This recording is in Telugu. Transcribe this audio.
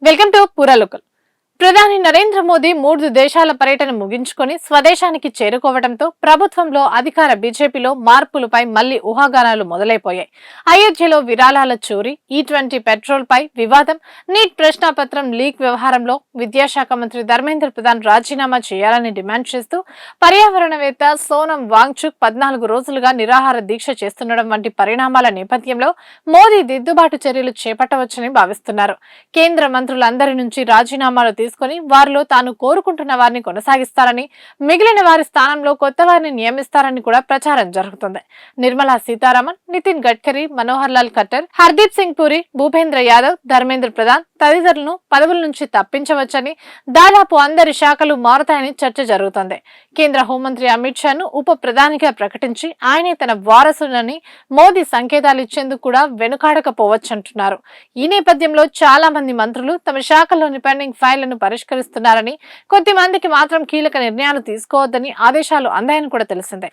వెల్కమ్ టు పూరా లోకల్. ప్రధాని నరేంద్ర మోదీ 3 దేశాల పర్యటన ముగించుకొని స్వదేశానికి చేరుకోవడంతో ప్రభుత్వంలో అధికార బీజేపీలో మార్పులపై మళ్లీ ఊహాగానాలు మొదలైపోయాయి. అయోధ్యలో విరాళాల చోరీ, E20 పెట్రోల్ పై వివాదం, నీట్ ప్రశ్నాపత్రం లీక్ వ్యవహారంలో విద్యాశాఖ మంత్రి ధర్మేంద్ర ప్రధాన్ రాజీనామా చేయాలని డిమాండ్ చేస్తూ పర్యావరణవేత్త సోనం వాంగ్చుక్ 14 రోజులుగా నిరాహార దీక్ష చేస్తుండడం వంటి పరిణామాల నేపథ్యంలో మోదీ దిద్దుబాటు చర్యలు చేపట్టవచ్చని భావిస్తున్నారు. కేంద్ర మంత్రులందరి నుంచి రాజీనామాలు తీసుకుని వారిలో తాను కోరుకుంటున్న వారిని కొనసాగిస్తారని, మిగిలిన వారి స్థానంలో కొత్త వారిని నియమిస్తారని కూడా ప్రచారం జరుగుతుంది. నిర్మలా సీతారామన్, నితిన్ గడ్కరీ, మనోహర్ లాల్ ఖట్టర్, హర్దీప్ సింగ్ పూరి, భూపేంద్ర యాదవ్, ధర్మేంద్ర ప్రధాన్ తదితరులను పదవుల నుంచి తప్పించవచ్చని, దాదాపు అందరి శాఖలు మారుతాయని చర్చ జరుగుతోంది. కేంద్ర హోంమంత్రి అమిత్ షాను ఉప ప్రధానిగా ప్రకటించి ఆయనే తన వారసులని మోదీ సంకేతాలు ఇచ్చేందుకు కూడా వెనుకాడకపోవచ్చంటున్నారు. ఈ నేపథ్యంలో చాలా మంది మంత్రులు తమ శాఖల్లోని పెండింగ్ ఫైళ్లను పరిష్కరిస్తున్నారని, కొద్ది మందికి మాత్రం కీలక నిర్ణయాలు తీసుకోవద్దని ఆదేశాలు అందాయని కూడా తెలిసిందే.